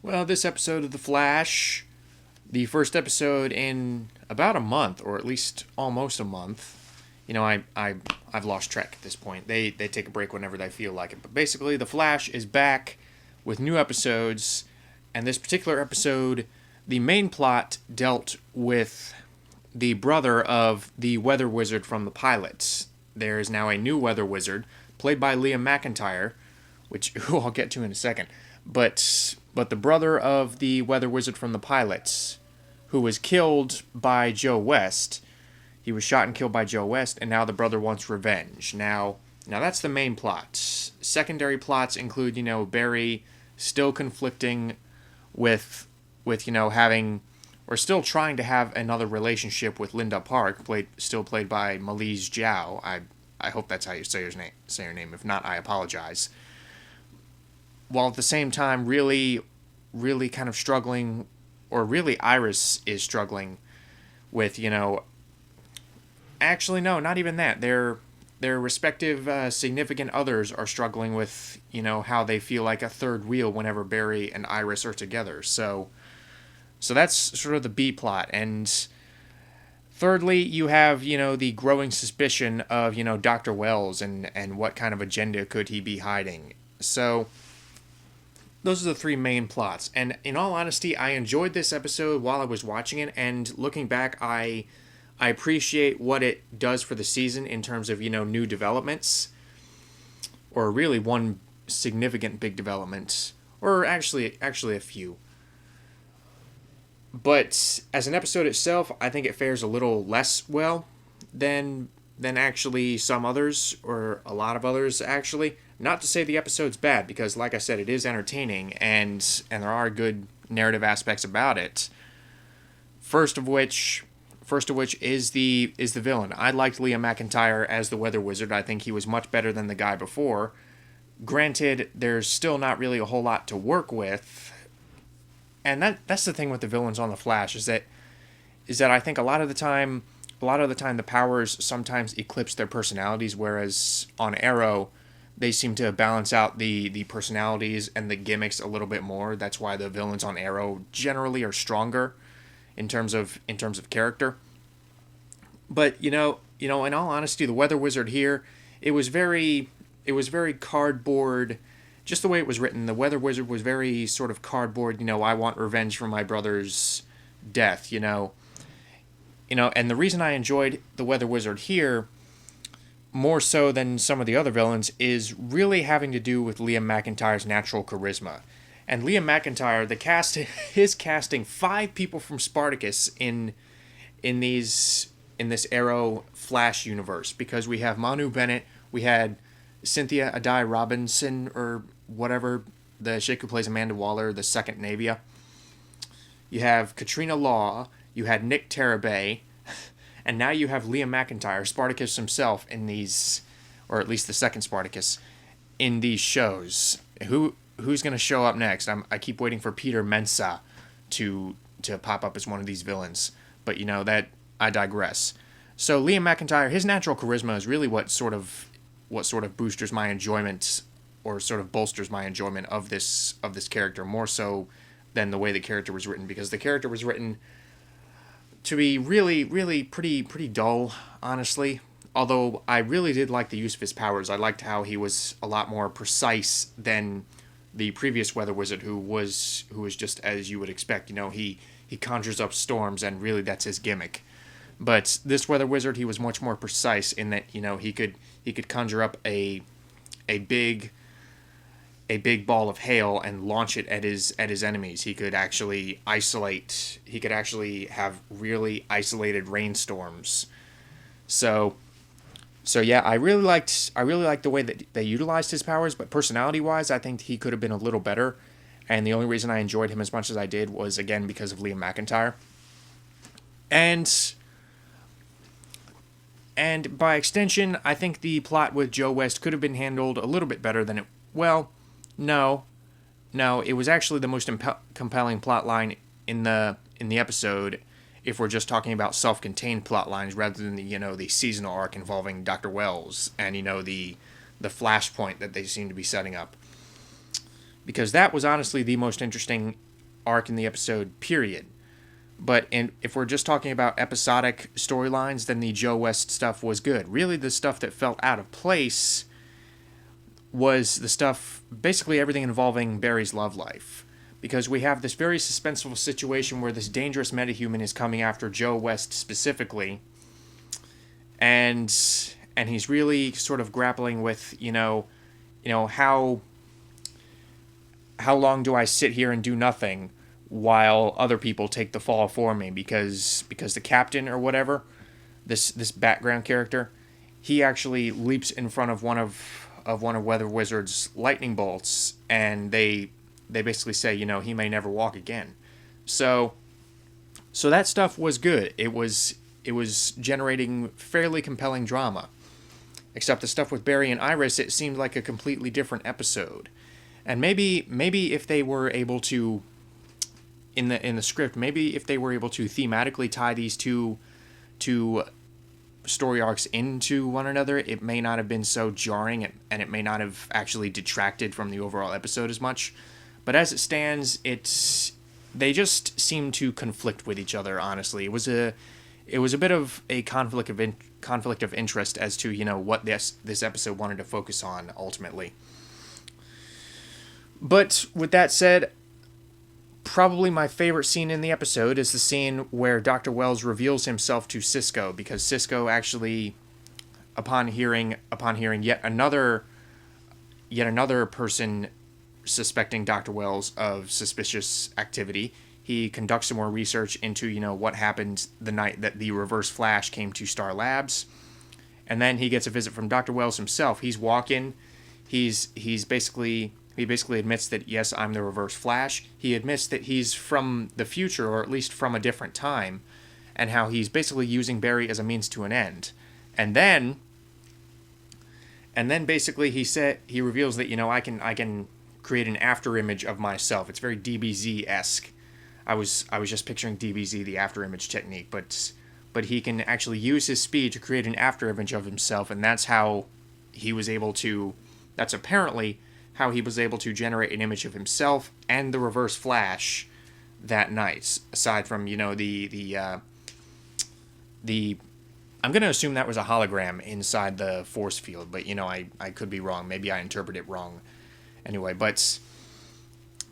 Well, this episode of The Flash, the first episode in about a month, or at least almost a month. I've lost track at this point. They take a break whenever they feel like it. But basically, The Flash is back with new episodes, and this particular episode, the main plot dealt with the brother of the weather wizard from the pilots. There is now a new weather wizard, played by Liam McIntyre, which who I'll get to in a second. But the brother of the weather wizard from the pilots, who was killed by Joe West. He was shot and killed by Joe West, and now the brother wants revenge. Now that's the main plot. Secondary plots include, Barry still conflicting with having or still trying to have another relationship with Linda Park, still played by Malise Zhao. I hope that's how you say her name. If not, I apologize. While at the same time really kind of struggling, or really Iris is struggling with, actually no, not even that. Their respective significant others are struggling with, how they feel like a third wheel whenever Barry and Iris are together. So that's sort of the B plot. And thirdly, you have, the growing suspicion of, Dr. Wells and what kind of agenda could he be hiding. So those are the three main plots. And in all honesty, I enjoyed this episode while I was watching it, and looking back, I appreciate what it does for the season in terms of, new developments, or really one significant big development, or actually a few. But as an episode itself, I think it fares a little less well than actually some others, or a lot of others actually. Not to say the episode's bad, because like I said, it is entertaining, and there are good narrative aspects about it. First of which is the villain. I liked Liam McIntyre as the Weather Wizard. I think he was much better than the guy before. Granted, there's still not really a whole lot to work with, and that's the thing with the villains on The Flash, is that I think a lot of the time the powers sometimes eclipse their personalities, whereas on Arrow they seem to balance out the personalities and the gimmicks a little bit more. That's why the villains on Arrow generally are stronger in terms of character. But in all honesty, the Weather Wizard here, it was very cardboard. Just the way it was written, the Weather Wizard was very sort of cardboard. I want revenge for my brother's death. And the reason I enjoyed the Weather Wizard here more so than some of the other villains is really having to do with Liam McIntyre's natural charisma. And Liam McIntyre, his casting 5 people from Spartacus in this Arrow Flash universe, because we have Manu Bennett, we had Cynthia Adai Robinson, or whatever, the chick who plays Amanda Waller, the second Navia. You have Katrina Law, you had Nick Tarabay, and now you have Liam McIntyre, Spartacus himself, in these, or at least the second Spartacus, in these shows. Who's going to show up next? I keep waiting for Peter Mensah to pop up as one of these villains, but that I digress. So Liam McIntyre, his natural charisma is really what sort of boosters my enjoyment, or sort of bolsters my enjoyment of this character, more so than the way the character was written, because the character was written to be really, really pretty dull, honestly. Although I really did like the use of his powers. I liked how he was a lot more precise than the previous Weather Wizard, who was just as you would expect. He conjures up storms, and really that's his gimmick. But this Weather Wizard, he was much more precise in that he could conjure up a big ball of hail and launch it at his enemies. He could actually isolate. He could actually have really isolated rainstorms. So yeah, I really liked the way that they utilized his powers, but personality-wise, I think he could have been a little better. And the only reason I enjoyed him as much as I did was, again, because of Liam McIntyre. And by extension, I think the plot with Joe West could have been handled a little bit better than it. Well, no, it was actually the most compelling plot line in the episode, if we're just talking about self-contained plot lines rather than the seasonal arc involving Dr. Wells and the flashpoint that they seem to be setting up. Because that was honestly the most interesting arc in the episode, period. But if we're just talking about episodic storylines, then the Joe West stuff was good. Really, the stuff that felt out of place was the stuff, basically everything involving Barry's love life. Because we have this very suspenseful situation where this dangerous metahuman is coming after Joe West specifically. And he's really sort of grappling with, how long do I sit here and do nothing while other people take the fall for me? Because the captain or whatever, this background character, he actually leaps in front of one of Weather Wizard's lightning bolts, and they basically say, he may never walk again. So that stuff was good. It was generating fairly compelling drama. Except the stuff with Barry and Iris, it seemed like a completely different episode. And maybe if they were able to, in the script, maybe if they were able to thematically tie these two story arcs into one another, it may not have been so jarring, and it may not have actually detracted from the overall episode as much. But as it stands, they just seem to conflict with each other. Honestly, it was a bit of a conflict of interest as to what this episode wanted to focus on ultimately. But with that said, probably my favorite scene in the episode is the scene where Dr. Wells reveals himself to Cisco, because Cisco actually, upon hearing yet another person suspecting Dr. Wells of suspicious activity, he conducts some more research into, what happened the night that the Reverse Flash came to Star Labs. And then he gets a visit from Dr. Wells himself. He's walking. He basically admits that, yes, I'm the Reverse Flash. He admits that he's from the future, or at least from a different time, and how he's basically using Barry as a means to an end. And then basically he reveals that, I can create an after image of myself. It's very DBZ-esque. I was just picturing DBZ, the after image technique, but he can actually use his speed to create an after image of himself, and that's apparently how he was able to generate an image of himself and the Reverse Flash that night. Aside from, the I'm going to assume that was a hologram inside the force field, but, I could be wrong. Maybe I interpret it wrong. Anyway,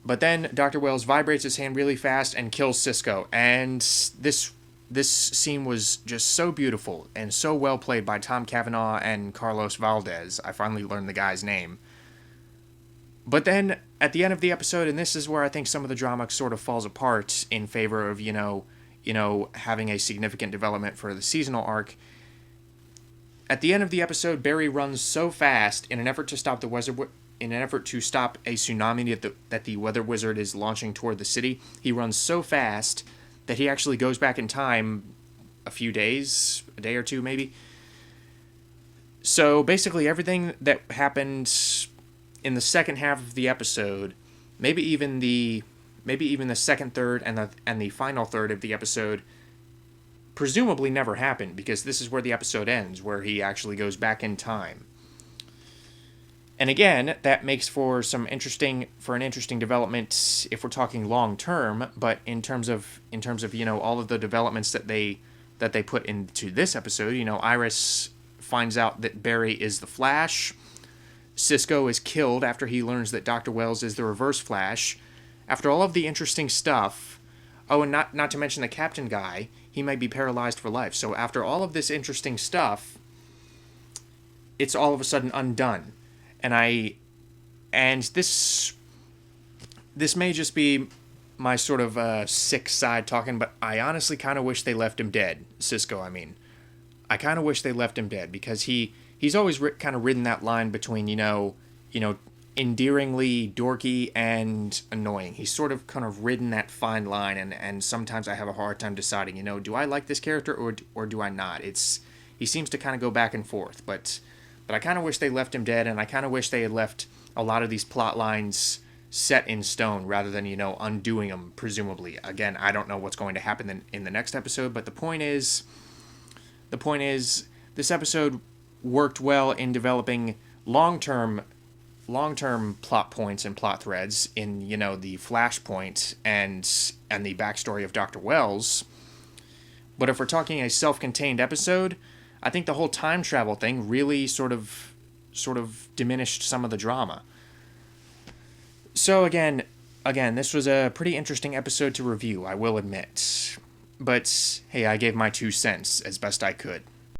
but then Dr. Wells vibrates his hand really fast and kills Cisco, and this scene was just so beautiful and so well played by Tom Cavanaugh and Carlos Valdez. I finally learned the guy's name. But then, at the end of the episode, and this is where I think some of the drama sort of falls apart in favor of, having a significant development for the seasonal arc. At the end of the episode, Barry runs so fast in an effort to stop a tsunami that the Weather Wizard is launching toward the city. He runs so fast that he actually goes back in time a day or two maybe. So basically everything that happened in the second half of the episode, maybe even the second third and the final third of the episode, presumably never happened, because this is where the episode ends, where he actually goes back in time. And again, that makes for an interesting development if we're talking long term. But in terms of all of the developments that they put into this episode, Iris finds out that Barry is the Flash. Cisco is killed after he learns that Dr. Wells is the Reverse Flash. After all of the interesting stuff, and not to mention the Captain guy, he might be paralyzed for life. So after all of this interesting stuff, it's all of a sudden undone. And this may just be my sort of sick side talking, but I honestly kind of wish they left him dead. Cisco, I mean. I kind of wish they left him dead, because he's always kind of ridden that line between, endearingly dorky and annoying. He's sort of kind of ridden that fine line, and sometimes I have a hard time deciding, do I like this character or do I not? He seems to kind of go back and forth, but I kind of wish they left him dead, and I kind of wish they had left a lot of these plot lines set in stone rather than, undoing them, presumably. Again, I don't know what's going to happen in the next episode, but the point is, this episode worked well in developing long-term long-term plot points and plot threads in, the Flashpoint and the backstory of Dr. Wells. But if we're talking a self-contained episode, I think the whole time travel thing really sort of diminished some of the drama. So again, this was a pretty interesting episode to review, I will admit. But hey, I gave my 2 cents as best I could.